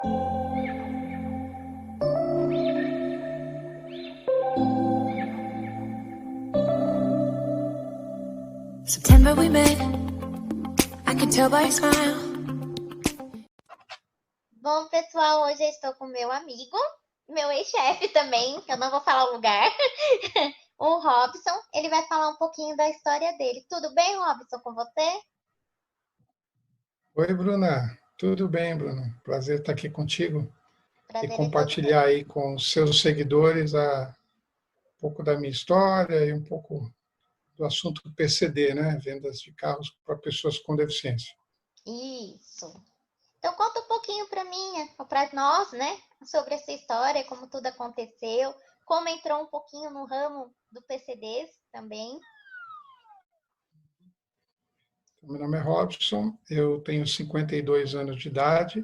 September we met, I can tell by your smile. Bom, pessoal, hoje eu estou com meu amigo, meu ex-chefe também, eu não vou falar o lugar, o Robson. Ele vai falar um pouquinho da história dele. Tudo bem, Robson, com você? Oi, Bruna. Tudo bem, Bruna? Prazer estar aqui contigo e Prazer é todo compartilhar meu. aí com os seus seguidores um pouco da minha história e um pouco do assunto do PCD, né? Vendas de carros para pessoas com deficiência. Isso. Então conta um pouquinho para mim, para nós, né, sobre essa história, como tudo aconteceu, como entrou um pouquinho no ramo do PCDs também. Meu nome é Robson, eu tenho 52 anos de idade,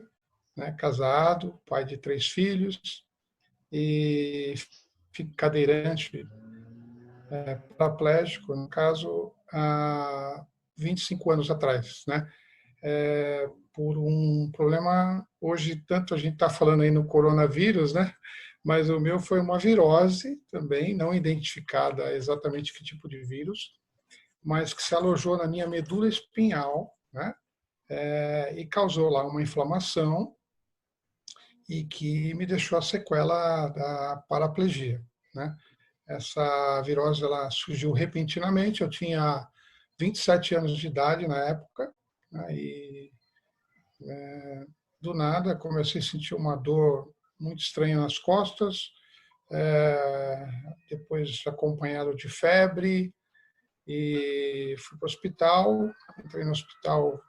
né? Casado, pai de 3 filhos e fico cadeirante, paraplégico, no caso, há 25 anos atrás, né? Por um problema, hoje tanto a gente está falando aí no coronavírus, né? Mas o meu foi uma virose também, não identificada exatamente que tipo de vírus, mas que se alojou na minha medula espinhal, né? E causou lá uma inflamação e que me deixou a sequela da paraplegia, né? Essa virose ela surgiu repentinamente, eu tinha 27 anos de idade na época, né? E do nada comecei a sentir uma dor muito estranha nas costas, depois acompanhado de febre, e fui para o hospital. Entrei no hospital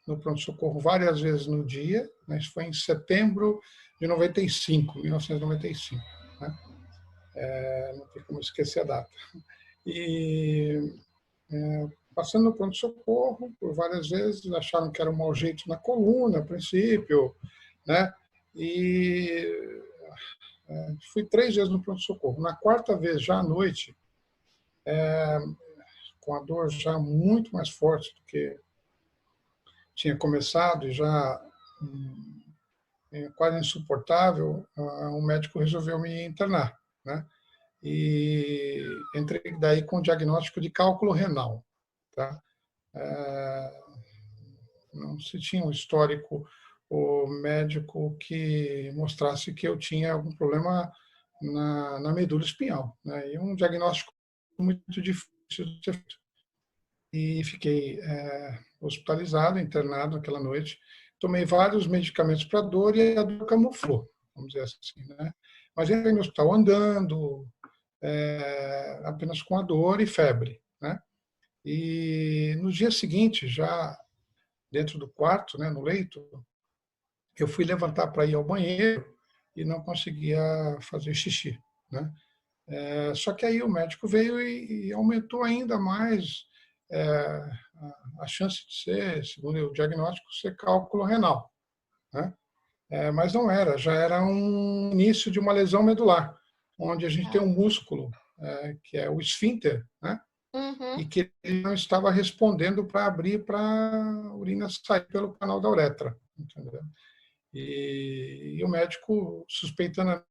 no pronto-socorro várias vezes no dia, mas foi em setembro de 95, 1995, né? Não tem como esquecer a data. E passando no pronto-socorro por várias vezes, acharam que era um mau jeito na coluna, a princípio, né? E fui 3 vezes no pronto-socorro. Na quarta vez, já à noite, com a dor já muito mais forte do que tinha começado e já quase insuportável, o médico resolveu me internar, né? E entrei daí com o diagnóstico de cálculo renal, tá? Não se tinha um histórico o médico que mostrasse que eu tinha algum problema na medula espinhal, né? E um diagnóstico muito difícil de ser feito. E fiquei hospitalizado, internado naquela noite. Tomei vários medicamentos para dor e a dor camuflou, vamos dizer assim, né? Mas entrei no hospital andando, apenas com a dor e febre, né? E no dia seguinte, já dentro do quarto, né, no leito, eu fui levantar para ir ao banheiro e não conseguia fazer xixi, né? Só que aí o médico veio e aumentou ainda mais a chance de ser, segundo o diagnóstico, ser cálculo renal, né? Mas não era, já era um início de uma lesão medular, onde a gente tem um músculo, que é o esfíncter, né? E que ele não estava respondendo para abrir para a urina sair pelo canal da uretra, entendeu? E o médico, suspeitando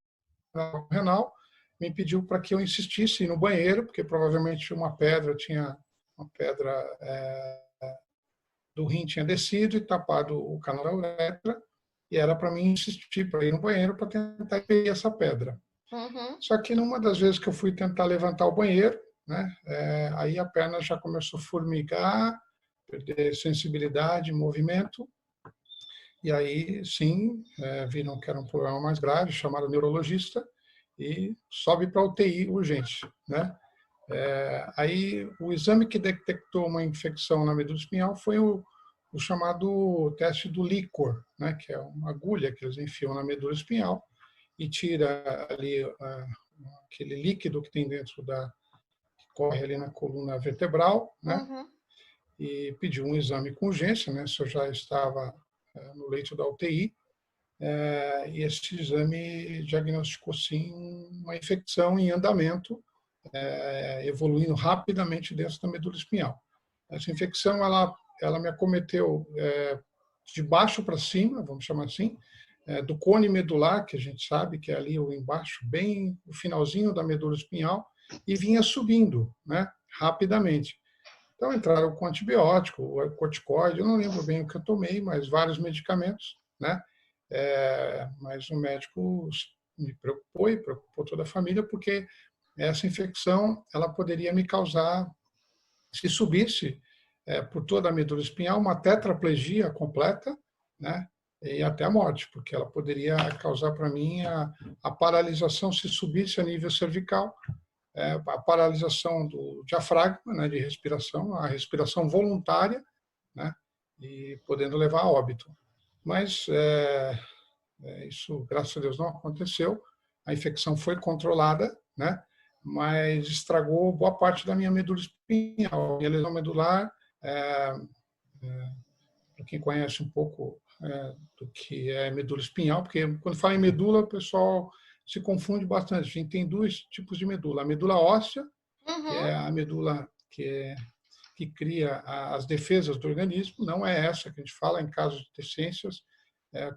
a renal, me pediu para que eu insistisse no banheiro, porque provavelmente uma pedra do rim tinha descido e tapado o canal da uretra, e era para mim insistir para ir no banheiro para tentar pegar essa pedra. Só que numa das vezes que eu fui tentar levantar o banheiro, né, aí a perna já começou a formigar, perder sensibilidade, movimento, e aí sim, viram que era um problema mais grave, chamaram o neurologista e sobe para UTI urgente, né? Aí o exame que detectou uma infecção na medula espinhal foi o chamado teste do líquor, né, que é uma agulha que eles enfiam na medula espinhal e tira ali aquele líquido que tem dentro que corre ali na coluna vertebral, né? E pediu um exame com urgência, né? Se eu já estava no leito da UTI, e esse exame diagnosticou sim uma infecção em andamento, evoluindo rapidamente dentro da medula espinhal. Essa infecção ela me acometeu de baixo para cima, vamos chamar assim, do cone medular, que a gente sabe que é ali o embaixo, bem o finalzinho da medula espinhal, e vinha subindo, né, rapidamente. Então entraram com antibiótico, o corticoide, eu não lembro bem o que eu tomei, mas vários medicamentos, né? Mas o médico me preocupou e preocupou toda a família, porque essa infecção ela poderia me causar, se subisse por toda a medula espinhal, uma tetraplegia completa, né? E até a morte, porque ela poderia causar para mim a paralisação se subisse a nível cervical, a paralisação do diafragma, né, de respiração, a respiração voluntária, né, e podendo levar a óbito. Mas isso, graças a Deus, não aconteceu. A infecção foi controlada, né, mas estragou boa parte da minha medula espinhal. Minha lesão medular, para quem conhece um pouco do que é medula espinhal, porque quando fala em medula, o pessoal se confunde bastante. A gente tem dois tipos de medula. A medula óssea, que é a medula que cria as defesas do organismo, não é essa que a gente fala em casos de deficiências, é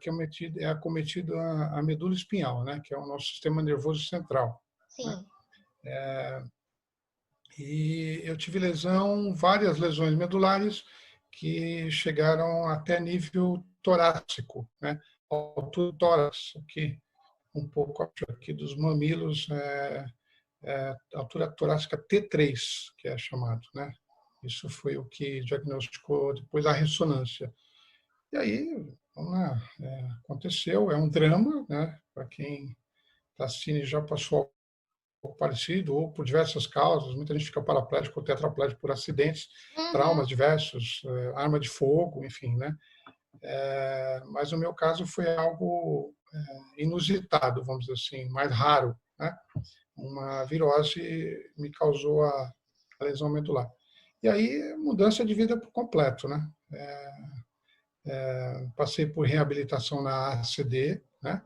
acometido a medula espinhal, né, que é o nosso sistema nervoso central. Sim. Né? E eu tive várias lesões medulares que chegaram até nível torácico, né, altura do tórax, aqui, um pouco aqui dos mamilos, altura torácica T3, que é chamado, né? Isso foi o que diagnosticou depois da ressonância. E aí, vamos lá, aconteceu, é um drama, né? Para quem está assistindo e já passou algo parecido, ou por diversas causas, muita gente fica paraplégico ou tetraplégico por acidentes, traumas diversos, arma de fogo, enfim, né? Mas no meu caso foi algo inusitado, vamos dizer assim, mais raro, né? Uma virose me causou a lesão medular. E aí, mudança de vida por completo, né? Passei por reabilitação na ACD, né?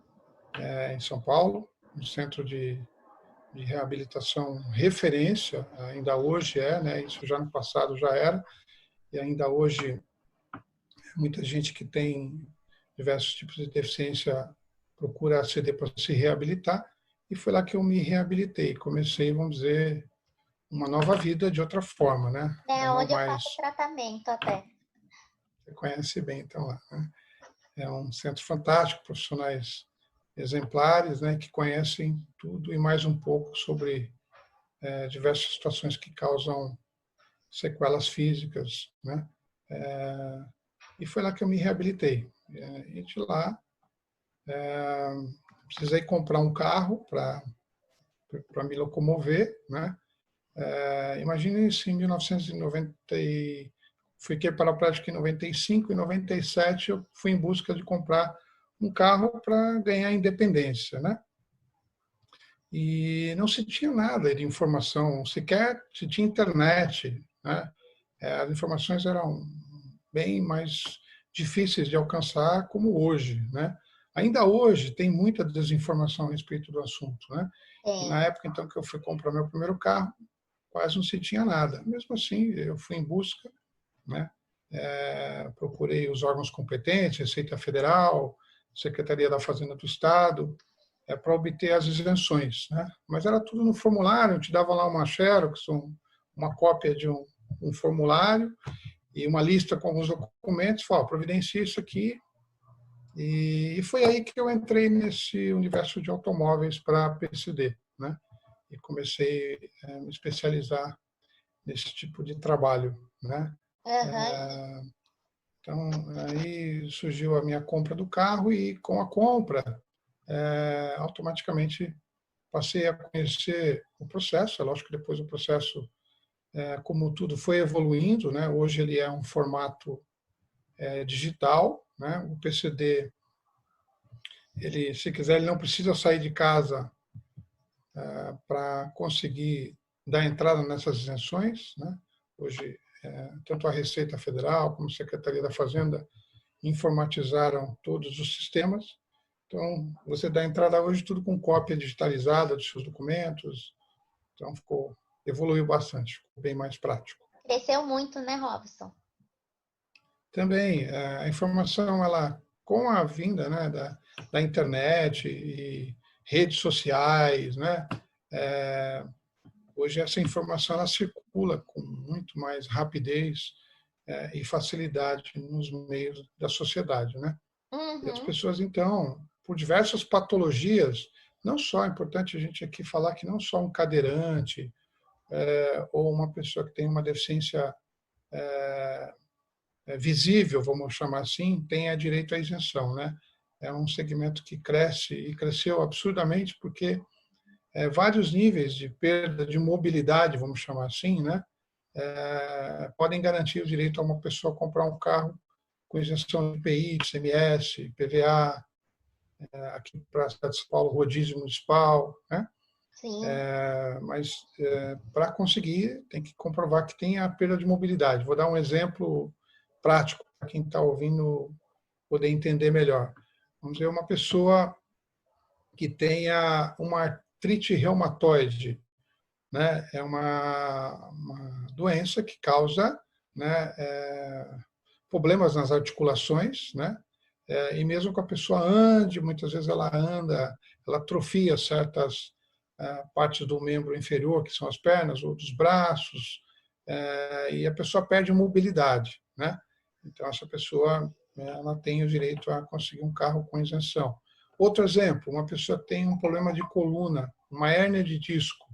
Em São Paulo, um centro de reabilitação referência, ainda hoje né? Isso já no passado já era, e ainda hoje muita gente que tem diversos tipos de deficiência procura a ACD para se reabilitar, e foi lá que eu me reabilitei. Comecei, vamos dizer, uma nova vida de outra forma, né? Onde eu faço tratamento até. Você conhece bem, então, lá, né? É um centro fantástico, profissionais exemplares, né, que conhecem tudo e mais um pouco sobre diversas situações que causam sequelas físicas, né? E foi lá que eu me reabilitei. E de lá, precisei comprar um carro para me locomover, né? Imagine se em 1990 fiquei paraplégico em 95, em 97 eu fui em busca de comprar um carro para ganhar independência, né? E não se tinha nada de informação, sequer se tinha internet, né? As informações eram bem mais difíceis de alcançar como hoje, né? Ainda hoje tem muita desinformação a respeito do assunto, né? E na época então que eu fui comprar meu primeiro carro, quase não se tinha nada. Mesmo assim, eu fui em busca, né? Procurei os órgãos competentes, Receita Federal, Secretaria da Fazenda do Estado, para obter as isenções, né? Mas era tudo no formulário, te dava lá uma xerox, uma cópia de um formulário e uma lista com alguns documentos, falava, providencie isso aqui. E foi aí que eu entrei nesse universo de automóveis para PCD, né? E comecei a me especializar nesse tipo de trabalho, né? Então, aí surgiu a minha compra do carro e com a compra, automaticamente passei a conhecer o processo. É lógico que depois o processo, como tudo, foi evoluindo, né? Hoje ele é um formato digital, né? O PCD, ele, se quiser, ele não precisa sair de casa para conseguir dar entrada nessas isenções, né? Hoje, tanto a Receita Federal como a Secretaria da Fazenda informatizaram todos os sistemas. Então, você dá entrada hoje tudo com cópia digitalizada dos seus documentos. Então, evoluiu bastante, ficou bem mais prático. Cresceu muito, né, Robson? Também, a informação, ela, com a vinda, né, da internet e redes sociais, né? Hoje essa informação ela circula com muito mais rapidez e facilidade nos meios da sociedade, né? E as Uhum. pessoas, então, por diversas patologias, não só, é importante a gente aqui falar que não só um cadeirante ou uma pessoa que tem uma deficiência visível, vamos chamar assim, tenha direito à isenção, né? É um segmento que cresce e cresceu absurdamente porque vários níveis de perda de mobilidade, vamos chamar assim, né? Podem garantir o direito a uma pessoa comprar um carro com isenção de IPI, de ICMS, IPVA, aqui para a cidade de São Paulo, rodízio municipal, né? Sim. Mas para conseguir tem que comprovar que tem a perda de mobilidade. Vou dar um exemplo prático para quem está ouvindo poder entender melhor. Vamos dizer, uma pessoa que tenha uma artrite reumatoide, né? É uma doença que causa, né, problemas nas articulações, né? E mesmo que a pessoa ande, muitas vezes ela anda, ela atrofia certas partes do membro inferior, que são as pernas ou dos braços, e a pessoa perde mobilidade, né? Então essa pessoa ela tem o direito a conseguir um carro com isenção. Outro exemplo, uma pessoa tem um problema de coluna, uma hérnia de disco,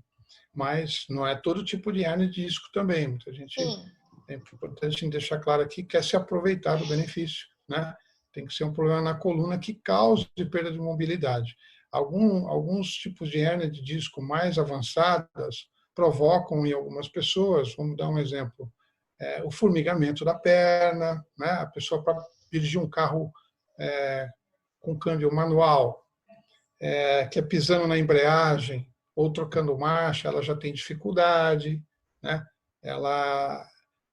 mas não é todo tipo de hérnia de disco também. Muita gente, Sim. é importante deixar claro aqui, quer se aproveitar do benefício, né? Tem que ser um problema na coluna que cause perda de mobilidade. Alguns tipos de hérnia de disco mais avançadas provocam em algumas pessoas, vamos dar um exemplo, o formigamento da perna, né? A pessoa para dirigir um carro com câmbio manual, que é pisando na embreagem ou trocando marcha, ela já tem dificuldade, né? Ela,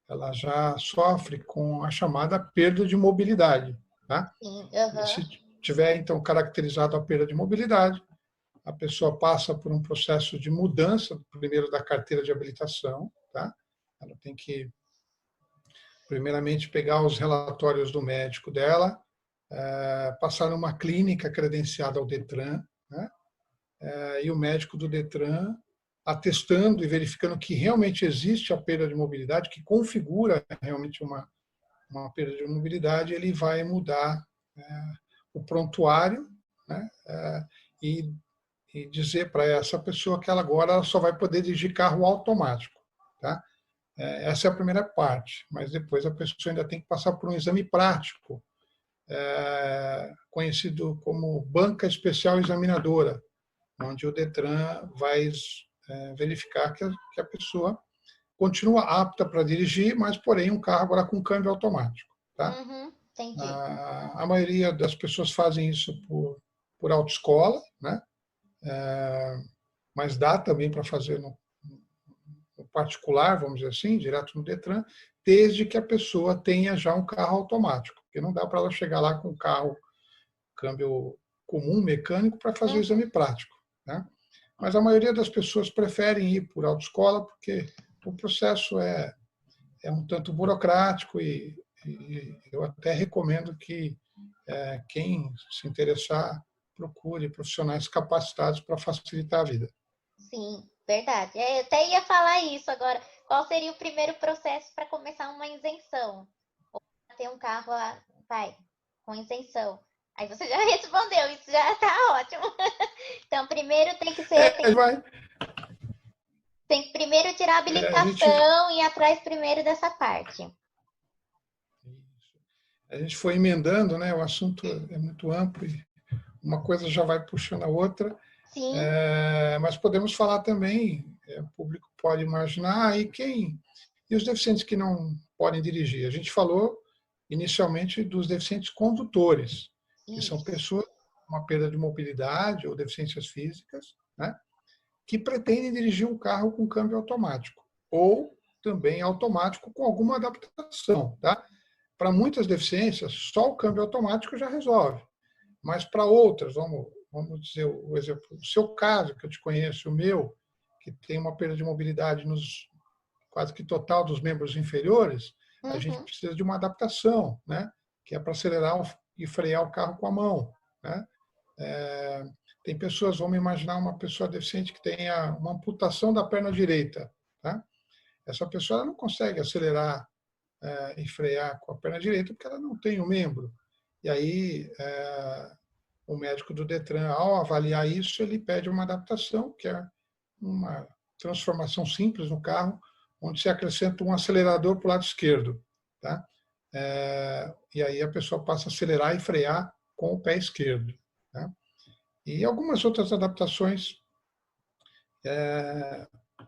ela já sofre com a chamada perda de mobilidade, tá? Sim. E Aham. se tiver, então, caracterizado a perda de mobilidade, a pessoa passa por um processo de mudança, primeiro da carteira de habilitação, tá? Ela tem que, primeiramente, pegar os relatórios do médico dela, passar numa clínica credenciada ao Detran, né? E o médico do Detran atestando e verificando que realmente existe a perda de mobilidade, que configura realmente uma perda de mobilidade, ele vai mudar o prontuário, né? E, e dizer para essa pessoa que ela agora só vai poder dirigir carro automático, tá? Essa é a primeira parte, mas depois a pessoa ainda tem que passar por um exame prático, conhecido como banca especial examinadora, onde o Detran vai verificar que a pessoa continua apta para dirigir, mas, porém, um carro agora com câmbio automático. Tá? Uhum. Entendi. A maioria das pessoas fazem isso por autoescola, né? Mas dá também para fazer no particular, vamos dizer assim, direto no Detran, desde que a pessoa tenha já um carro automático, porque não dá para ela chegar lá com um carro câmbio comum, mecânico, para fazer o Uhum. exame prático. Né? Mas a maioria das pessoas preferem ir por autoescola porque o processo é um tanto burocrático e eu até recomendo que quem se interessar procure profissionais capacitados para facilitar a vida. Sim, verdade. Eu até ia falar isso agora. Qual seria o primeiro processo para começar uma isenção? Ou pra ter um carro lá, vai, com isenção. Aí você já respondeu, isso já tá ótimo. Então, primeiro tem que ser, Vai, tem que primeiro tirar a a gente habilitação e ir atrás primeiro dessa parte. foi emendando, né? O assunto é muito amplo e uma coisa já vai puxando a outra. Sim, Mas podemos falar também, o público pode imaginar, e os deficientes que não podem dirigir? A gente falou inicialmente dos deficientes condutores, que são isso. pessoas com uma perda de mobilidade ou deficiências físicas, né, que pretendem dirigir um carro com câmbio automático, ou também automático com alguma adaptação. Tá? Para muitas deficiências, só o câmbio automático já resolve. Mas para outras, vamos dizer o exemplo, o seu caso, que eu te conheço, o meu, que tem uma perda de mobilidade nos quase que total dos membros inferiores, a gente Uhum. precisa de uma adaptação, né? Que é para acelerar e frear o carro com a mão, né? Tem pessoas, vamos imaginar uma pessoa deficiente que tenha uma amputação da perna direita, tá? Essa pessoa ela não consegue acelerar e frear com a perna direita porque ela não tem o membro. E aí, o médico do Detran, ao avaliar isso, ele pede uma adaptação, que é uma transformação simples no carro, onde se acrescenta um acelerador para o lado esquerdo, tá? E aí a pessoa passa a acelerar e frear com o pé esquerdo, tá? E algumas outras adaptações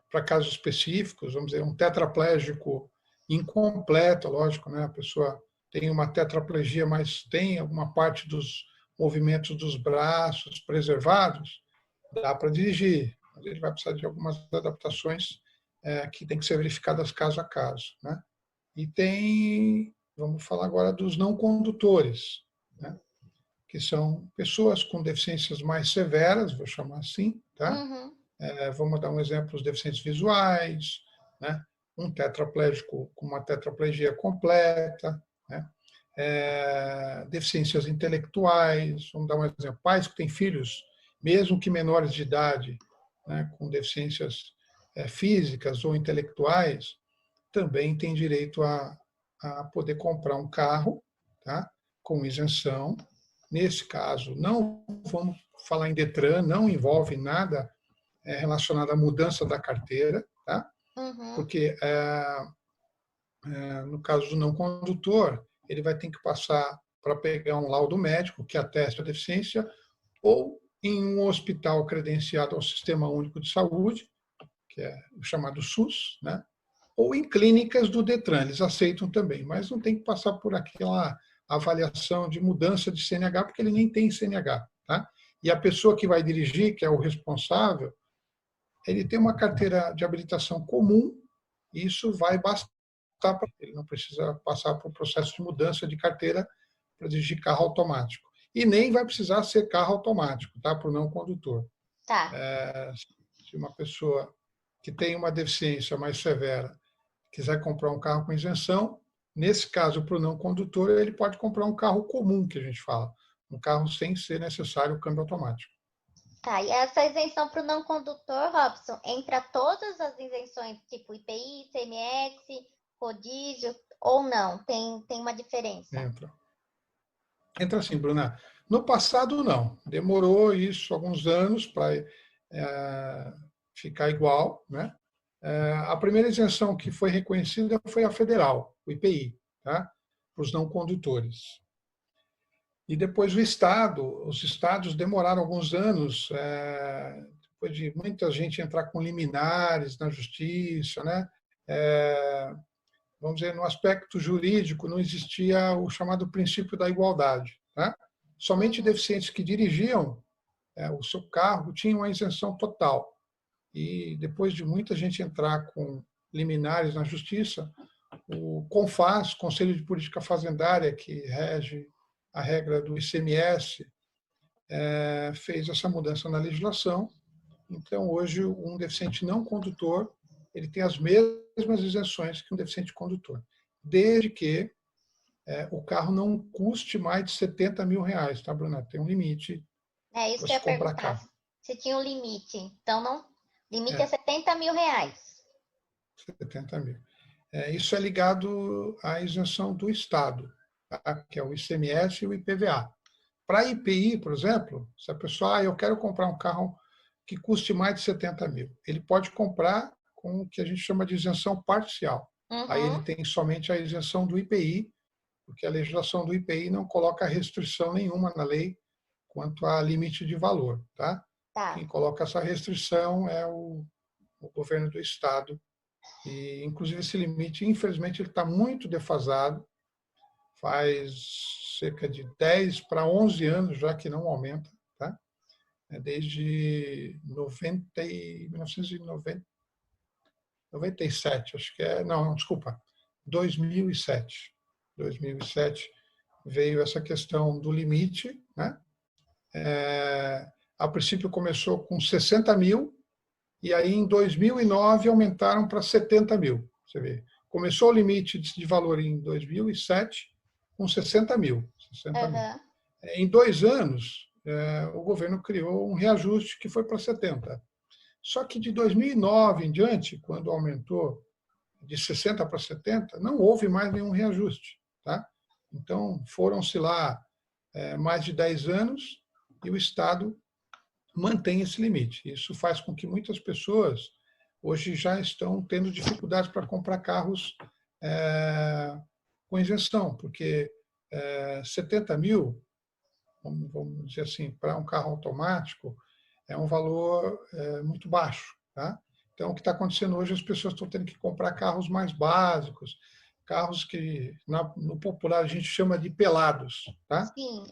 para casos específicos, vamos dizer, um tetraplégico incompleto, lógico, né? A pessoa tem uma tetraplegia, mas tem alguma parte dos movimentos dos braços preservados, dá para dirigir, mas ele vai precisar de algumas adaptações que tem que ser verificadas caso a caso, né? E tem, vamos falar agora dos não condutores, né? Que são pessoas com deficiências mais severas, vou chamar assim, tá? Uhum. Vamos dar um exemplo, os deficientes visuais, né? Um tetraplégico com uma tetraplegia completa, né? Deficiências intelectuais, vamos dar um exemplo, pais que têm filhos, mesmo que menores de idade, né? Com deficiências físicas ou intelectuais, também têm direito a poder comprar um carro, tá? Com isenção. Nesse caso, não vamos falar em Detran, não envolve nada relacionado à mudança da carteira, tá? Uhum. Porque no caso do não condutor, ele vai ter que passar para pegar um laudo médico que ateste a deficiência ou em um hospital credenciado ao Sistema Único de Saúde, que é o chamado SUS, né? Ou em clínicas do Detran, eles aceitam também, mas não tem que passar por aquela avaliação de mudança de CNH, porque ele nem tem CNH, tá? E a pessoa que vai dirigir, que é o responsável, ele tem uma carteira de habilitação comum, e isso vai bastar para ele, não precisa passar por um processo de mudança de carteira para dirigir carro automático. E nem vai precisar ser carro automático, tá? Para o não condutor. Tá. Se uma pessoa que tem uma deficiência mais severa quiser comprar um carro com isenção, nesse caso, para o não condutor, ele pode comprar um carro comum, que a gente fala, um carro sem ser necessário o câmbio automático. Tá, e essa isenção para o não condutor, Robson, entra todas as isenções, tipo IPI, ICMS, rodízio, ou não? Tem uma diferença? Entra assim, Bruna. No passado, não. Demorou isso alguns anos para ficar igual, né? A primeira isenção que foi reconhecida foi a federal, o IPI, tá? Para os não condutores. E depois o Estado, os estados demoraram alguns anos, depois de muita gente entrar com liminares na justiça, né? Vamos dizer, no aspecto jurídico, não existia o chamado princípio da igualdade, tá? Somente deficientes que dirigiam o seu carro tinham a isenção total. E depois de muita gente entrar com liminares na justiça, o CONFAS, Conselho de Política Fazendária, que rege a regra do ICMS, fez essa mudança na legislação. Então, hoje, um deficiente não condutor ele tem as mesmas isenções que um deficiente condutor, desde que o carro não custe mais de R$70 mil, tá, Bruna? Tem um limite É isso para que eu se ia comprar perguntar. carro. Se tinha um limite. Então, não. Limite é R$70 mil. 70 mil. Isso é ligado à isenção do Estado, tá? Que é o ICMS e o IPVA. Para IPI, por exemplo, se a pessoa, eu quero comprar um carro que custe mais de 70 mil, ele pode comprar com o que a gente chama de isenção parcial. Aí ele Uhum. tem somente a isenção do IPI, porque a legislação do IPI não coloca restrição nenhuma na lei quanto a limite de valor, tá? Tá. Quem coloca essa restrição é o governo do Estado. E, inclusive, esse limite, infelizmente, ele está muito defasado. Faz cerca de 10 para 11 anos já que não aumenta, tá? Desde 1997, acho que é, não, desculpa, 2007. 2007 veio essa questão do limite, né? A princípio começou com 60 mil, e aí em 2009 aumentaram para 70 mil. Você vê, começou o limite de valor em 2007 com 60 mil. 60 mil. Uhum. Em 2 anos, o governo criou um reajuste que foi para 70. Só que de 2009 em diante, quando aumentou de 60 para 70, não houve mais nenhum reajuste. Tá? Então, foram-se lá mais de 10 anos e o Estado mantém esse limite. Isso faz com que muitas pessoas hoje já estão tendo dificuldades para comprar carros com isenção, porque 70 mil, vamos dizer assim, para um carro automático, é um valor muito baixo. Tá? Então, o que está acontecendo hoje, as pessoas estão tendo que comprar carros mais básicos, carros que no popular a gente chama de pelados. Tá? Sim,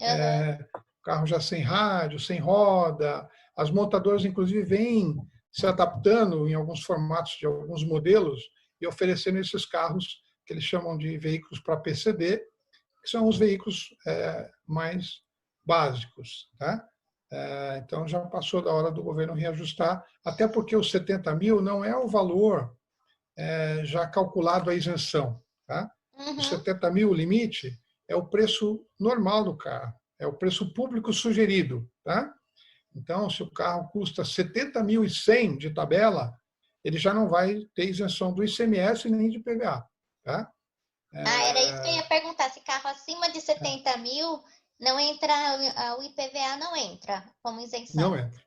Carro já sem rádio, sem roda. As montadoras, inclusive, vêm se adaptando em alguns formatos de alguns modelos e oferecendo esses carros que eles chamam de veículos para PCD, que são os veículos mais básicos. Tá? Então, já passou da hora do governo reajustar, até porque os 70 mil não é o valor já calculado a isenção. Tá? Os 70 mil, o limite, é o preço normal do carro, é o preço público sugerido. Tá? Então, se o carro custa 70.100 de tabela, ele já não vai ter isenção do ICMS nem de PVA. Tá? era isso que eu ia perguntar, se carro acima de 70 mil, não entra, o IPVA não entra como isenção. Não entra,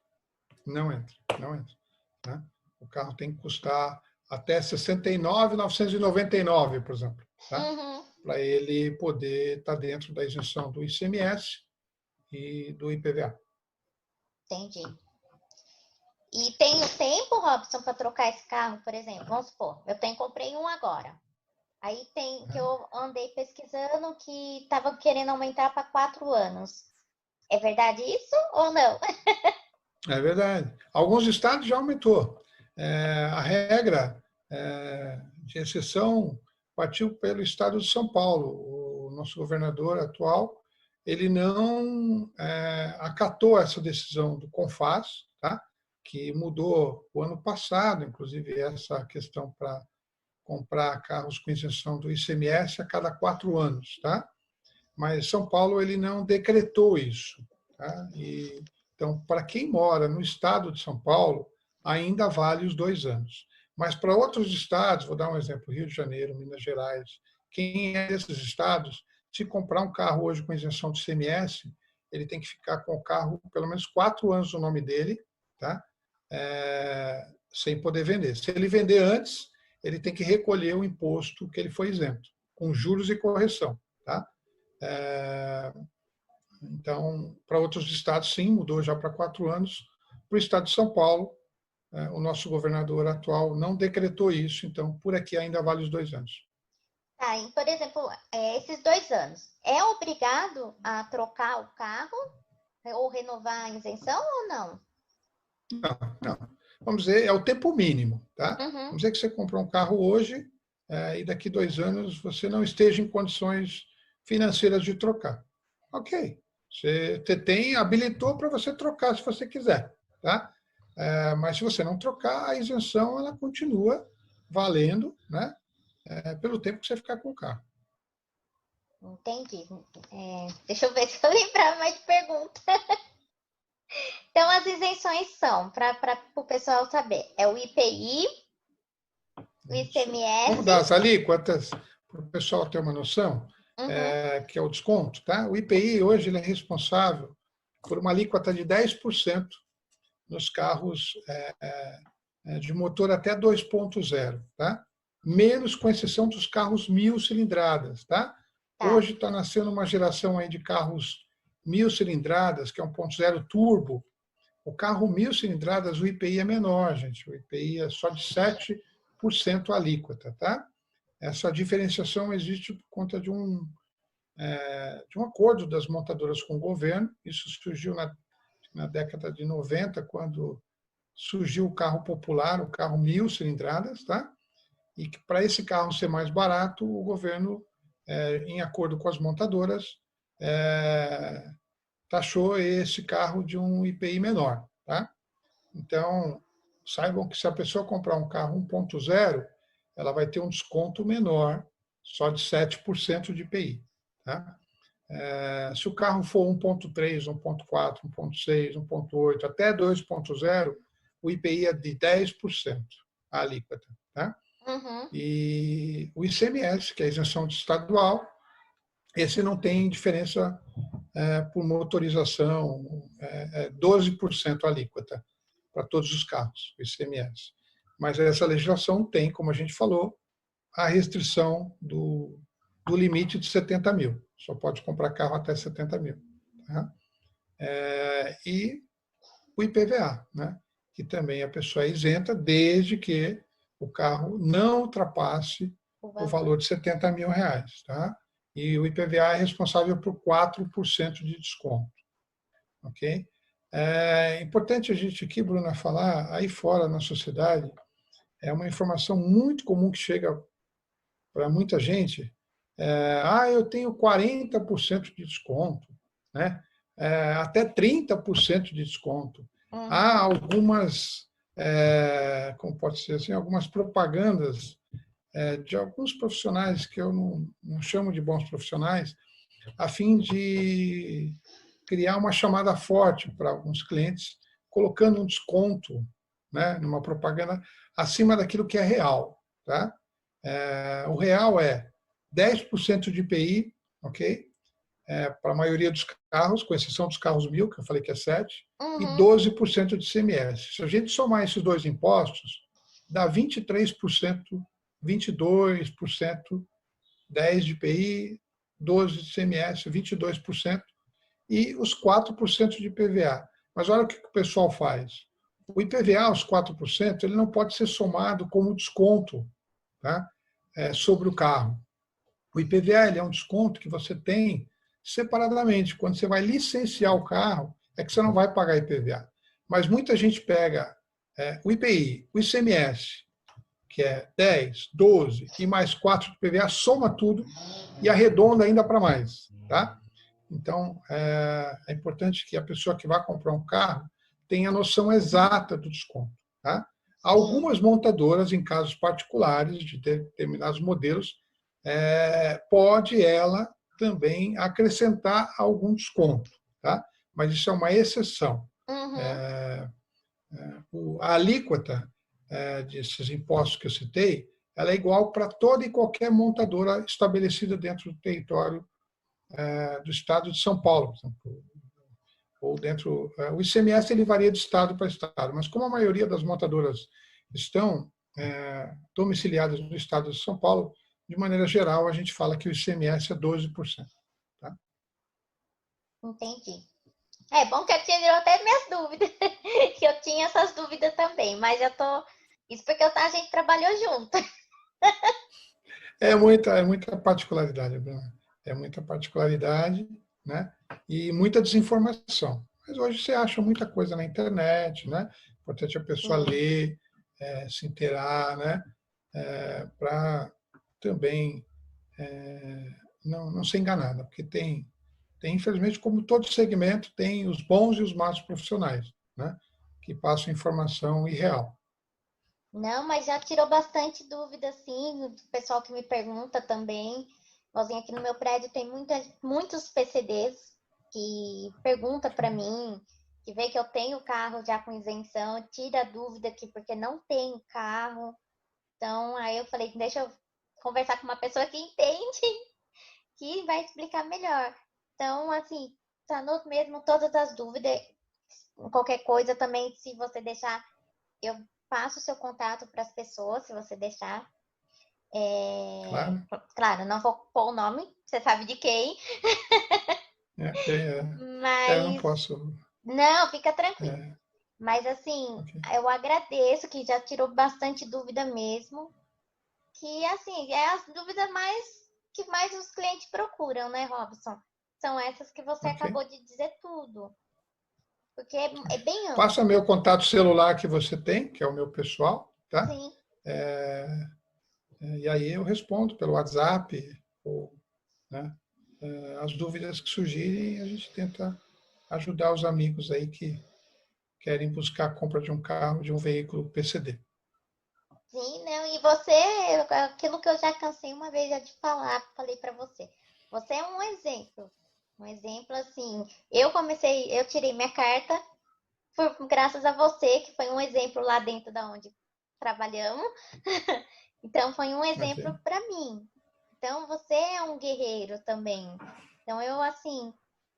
não entra, não entra. Tá? O carro tem que custar até 69.999, por exemplo, tá? Para ele poder estar dentro da isenção do ICMS e do IPVA. Entendi. E tem o tempo, Robson, para trocar esse carro, por exemplo? Vamos supor, comprei um agora. Aí tem que eu andei pesquisando que estava querendo aumentar para 4 anos. É verdade isso ou não? É verdade. Alguns estados já aumentou. A regra de exceção partiu pelo estado de São Paulo. O nosso governador atual, ele não acatou essa decisão do CONFAS, tá? Que mudou o ano passado, inclusive essa questão para comprar carros com isenção do ICMS a cada 4 anos. Tá? Mas São Paulo ele não decretou isso. Tá? Então, para quem mora no estado de São Paulo, ainda vale os 2 anos. Mas para outros estados, vou dar um exemplo, Rio de Janeiro, Minas Gerais, quem é desses estados, se comprar um carro hoje com isenção do ICMS, ele tem que ficar com o carro pelo menos 4 anos no nome dele, tá? Sem poder vender. Se ele vender antes, ele tem que recolher o imposto que ele foi isento, com juros e correção. Tá? Então, para outros estados, sim, mudou já para 4 anos. Para o estado de São Paulo, o nosso governador atual não decretou isso, então, por aqui ainda vale os 2 anos. Tá, e, por exemplo, esses 2 anos, é obrigado a trocar o carro ou renovar a isenção ou não? Não. Vamos dizer, é o tempo mínimo. Tá? Vamos dizer que você comprou um carro hoje e daqui 2 anos você não esteja em condições financeiras de trocar. Ok. Você habilitou para você trocar se você quiser. Tá? Mas se você não trocar, a isenção ela continua valendo, né? Pelo tempo que você ficar com o carro. Entendi. Deixa eu ver se eu lembrar mais de pergunta. Então, as isenções são, para o pessoal saber, é o IPI, o ICMS... Vamos dar as alíquotas para o pessoal ter uma noção, que é o desconto. Tá? O IPI hoje ele é responsável por uma alíquota de 10% nos carros de motor até 2.0, tá? Menos com exceção dos carros 1.000 cilindradas. Tá? Hoje está nascendo uma geração aí de carros 1.000 cilindradas, que é 1.0 turbo. O carro 1.000 cilindradas, o IPI é menor, gente. O IPI é só de 7% alíquota. Tá? Essa diferenciação existe por conta de um acordo das montadoras com o governo. Isso surgiu na década de 90, quando surgiu o carro popular, o carro 1.000 cilindradas. Tá? E que para esse carro ser mais barato, o governo, em acordo com as montadoras, taxou esse carro de um IPI menor. Tá? Então, saibam que se a pessoa comprar um carro 1.0, ela vai ter um desconto menor, só de 7% de IPI. Tá? Se o carro for 1.3, 1.4, 1.6, 1.8, até 2.0, o IPI é de 10% a alíquota. Tá? Uhum. E o ICMS, que é a isenção estadual, esse não tem diferença por motorização, 12% a alíquota para todos os carros, o ICMS. Mas essa legislação tem, como a gente falou, a restrição do limite de 70 mil. Só pode comprar carro até 70 mil. Tá? E o IPVA, né? Que também a pessoa é isenta desde que o carro não ultrapasse o valor de 70 mil reais. Tá? E o IPVA é responsável por 4% de desconto. Ok? É importante a gente aqui, Bruna, falar, aí fora na sociedade, é uma informação muito comum que chega para muita gente. Eu tenho 40% de desconto, né? Até 30% de desconto. Há Uhum. algumas, como pode ser assim, algumas propagandas de alguns profissionais que eu não chamo de bons profissionais, a fim de criar uma chamada forte para alguns clientes, colocando um desconto, né, numa propaganda acima daquilo que é real. Tá? O real é 10% de IPI, ok? Para a maioria dos carros, com exceção dos carros 1000, que eu falei que é 7, e Uhum. 12% de ICMS. Se a gente somar esses dois impostos, dá 23%, 22%, 10% de IPI, 12% de ICMS, 22%, e os 4% de IPVA. Mas olha o que o pessoal faz. O IPVA, os 4%, ele não pode ser somado como desconto, tá? Sobre o carro. O IPVA ele é um desconto que você tem separadamente. Quando você vai licenciar o carro, é que você não vai pagar IPVA. Mas muita gente pega o IPI, o ICMS, que é 10, 12 e mais 4 de IPVA, soma tudo e arredonda ainda para mais. Tá? Então, é importante que a pessoa que vai comprar um carro tenha a noção exata do desconto. Tá? Sim. Algumas montadoras, em casos particulares de determinados modelos, pode ela também acrescentar algum desconto. Tá? Mas isso é uma exceção. Uhum. A alíquota desses impostos que eu citei, ela é igual para toda e qualquer montadora estabelecida dentro do território do estado de São Paulo, por exemplo, ou dentro. O ICMS ele varia de estado para estado, mas como a maioria das montadoras estão domiciliadas no estado de São Paulo, de maneira geral, a gente fala que o ICMS é 12%. Tá? Entendi. É bom que eu tirou até minhas dúvidas, que eu tinha essas dúvidas também, mas eu tô. Isso porque a gente trabalhou junto. É muita particularidade, Bruna. É muita particularidade, né? E muita desinformação. Mas hoje você acha muita coisa na internet, né? Importante a pessoa Sim. ler, se inteirar, né? Para também não ser enganada, porque infelizmente, como todo segmento, tem os bons e os maus profissionais, né? Que passam informação irreal. Não, mas já tirou bastante dúvida, sim, do pessoal que me pergunta também. Igualzinho aqui no meu prédio tem muitos PCDs que pergunta para mim, que vê que eu tenho carro já com isenção, tira a dúvida aqui porque não tem carro. Então, aí eu falei, deixa eu conversar com uma pessoa que entende, que vai explicar melhor. Então, assim, sanou mesmo todas as dúvidas. Qualquer coisa também, se você deixar, eu passo o seu contato para as pessoas, se você deixar. Claro? Claro, não vou pôr o nome, você sabe de quem, É, é, eu não mas posso. não, fica tranquilo. É, Mas assim, ok. eu agradeço que já tirou bastante dúvida mesmo. Que assim, é as dúvidas que mais os clientes procuram, né, Robson? São essas que você Ok. acabou de dizer tudo. Porque é bem Passa amplo. meu contato celular que você tem, que é o meu pessoal, tá? Sim, E aí eu respondo pelo WhatsApp, ou, né, as dúvidas que surgirem, a gente tenta ajudar os amigos aí que querem buscar a compra de um carro, de um veículo PCD. sim, não. E você, aquilo que eu já cansei uma vez já de falar, falei para você. Você é um exemplo. Um exemplo assim, eu tirei minha carta graças a você, que foi um exemplo lá dentro da onde trabalhamos. Então foi um exemplo Ok. para mim. Então você é um guerreiro também. Então eu assim,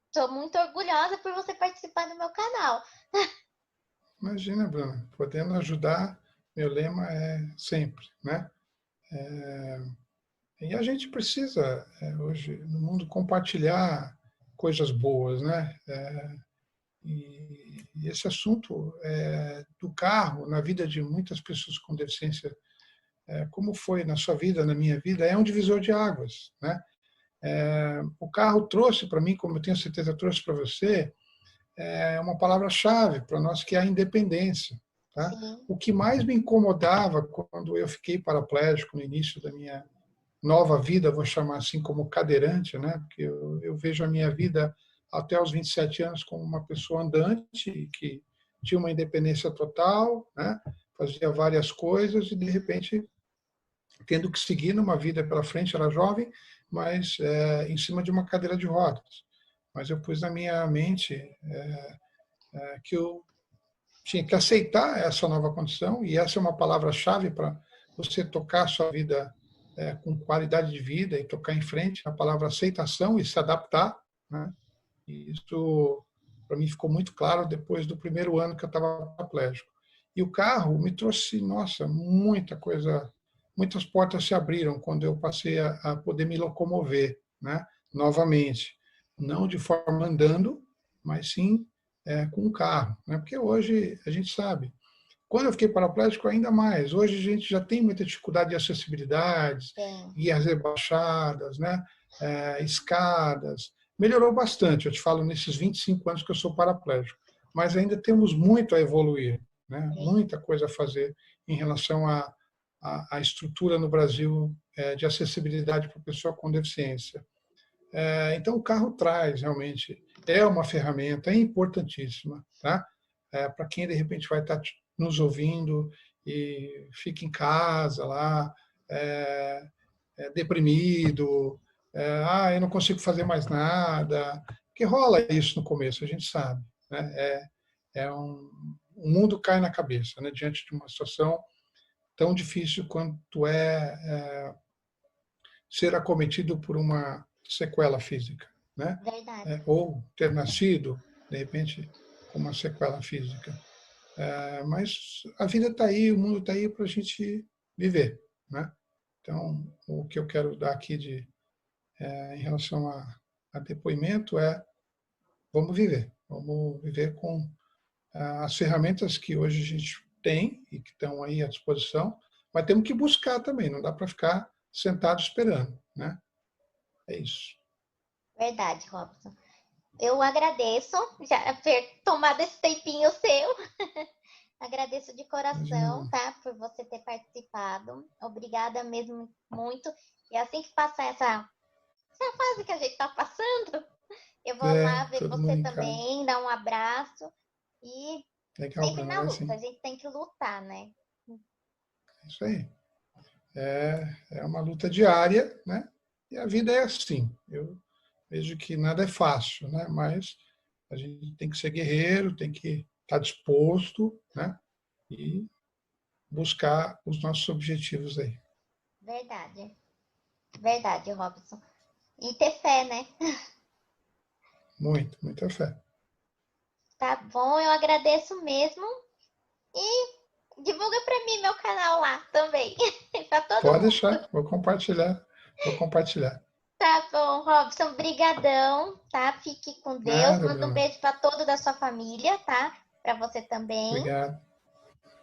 estou muito orgulhosa por você participar do meu canal. Imagina, Bruna, podendo ajudar, meu lema é sempre, né? E a gente precisa, hoje, no mundo, compartilhar coisas boas, né? E esse assunto do carro, na vida de muitas pessoas com deficiência, como foi na sua vida, na minha vida, é um divisor de águas, né? O carro trouxe para mim, como eu tenho certeza trouxe para você, uma palavra-chave para nós, que é a independência. Tá? Sim, O que mais me incomodava quando eu fiquei paraplégico no início da minha nova vida, vou chamar assim, como cadeirante, né? Porque eu vejo a minha vida até os 27 anos como uma pessoa andante, que tinha uma independência total, né? Fazia várias coisas e, de repente, tendo que seguir numa vida pela frente, era jovem, mas em cima de uma cadeira de rodas. Mas eu pus na minha mente que eu tinha que aceitar essa nova condição, e essa é uma palavra-chave para você tocar a sua vida com qualidade de vida e tocar em frente, a palavra aceitação e se adaptar, né? E isso, para mim, ficou muito claro depois do primeiro ano que eu estava paraplégico. E o carro me trouxe, nossa, muita coisa, muitas portas se abriram quando eu passei a poder me locomover, né? Novamente. Não de forma andando, mas sim com o carro, né? Porque hoje a gente sabe, quando eu fiquei paraplégico, ainda mais. Hoje a gente já tem muita dificuldade de acessibilidade, tem. guias rebaixadas, né? Escadas. Melhorou bastante, eu te falo, nesses 25 anos que eu sou paraplégico. Mas ainda temos muito a evoluir, né? Tem. Muita coisa a fazer em relação à estrutura no Brasil de acessibilidade para a pessoa com deficiência. Então, o carro traz, realmente, é uma ferramenta, é importantíssima, tá? Para quem, de repente, vai estar nos ouvindo e fica em casa lá, deprimido, eu não consigo fazer mais nada, porque rola isso no começo, a gente sabe, né? O mundo cai na cabeça, né? Diante de uma situação tão difícil quanto ser acometido por uma sequela física, né? Verdade. Ou ter nascido, de repente, com uma sequela física. Mas a vida está aí, o mundo está aí para a gente viver, né? Então, o que eu quero dar aqui em relação a depoimento vamos viver com as ferramentas que hoje a gente tem e que estão aí à disposição, mas temos que buscar também, não dá para ficar sentado esperando, né? É isso. Verdade, Robson. Eu agradeço já ter tomado esse tempinho seu. Agradeço de Imagina, coração, tá? Por você ter participado. Obrigada mesmo muito. E assim que passar essa fase que a gente tá passando, eu vou lá ver todo você mundo em casa. também, dar um abraço. E Legal, sempre Bruno, na vai luta, sim. a gente tem que lutar, né? É isso aí. É uma luta diária, né? E a vida é assim. Eu vejo que nada é fácil, né? Mas a gente tem que ser guerreiro, tem que estar disposto, né? E buscar os nossos objetivos aí. Verdade. Verdade, Robson. E ter fé, né? Muito, muita fé. Tá bom, eu agradeço mesmo. E divulga pra mim meu canal lá também. Pra todo Pode mundo. deixar, vou compartilhar. Vou compartilhar. Tá bom, Robson, brigadão, tá? Fique com Deus. Nada, Manda um Bruno. beijo pra toda da sua família, tá? Pra você também. Obrigado.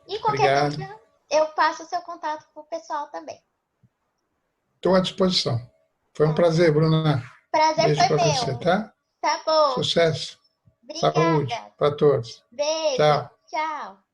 E qualquer Obrigado. dúvida, eu passo o seu contato pro pessoal também. Estou à disposição. Foi um Tá prazer, bom? Bruna. Prazer Beijo foi para você, meu. tá? Tá bom. Sucesso. Saúde Obrigada. para todos. Beijo. Tchau. Tchau.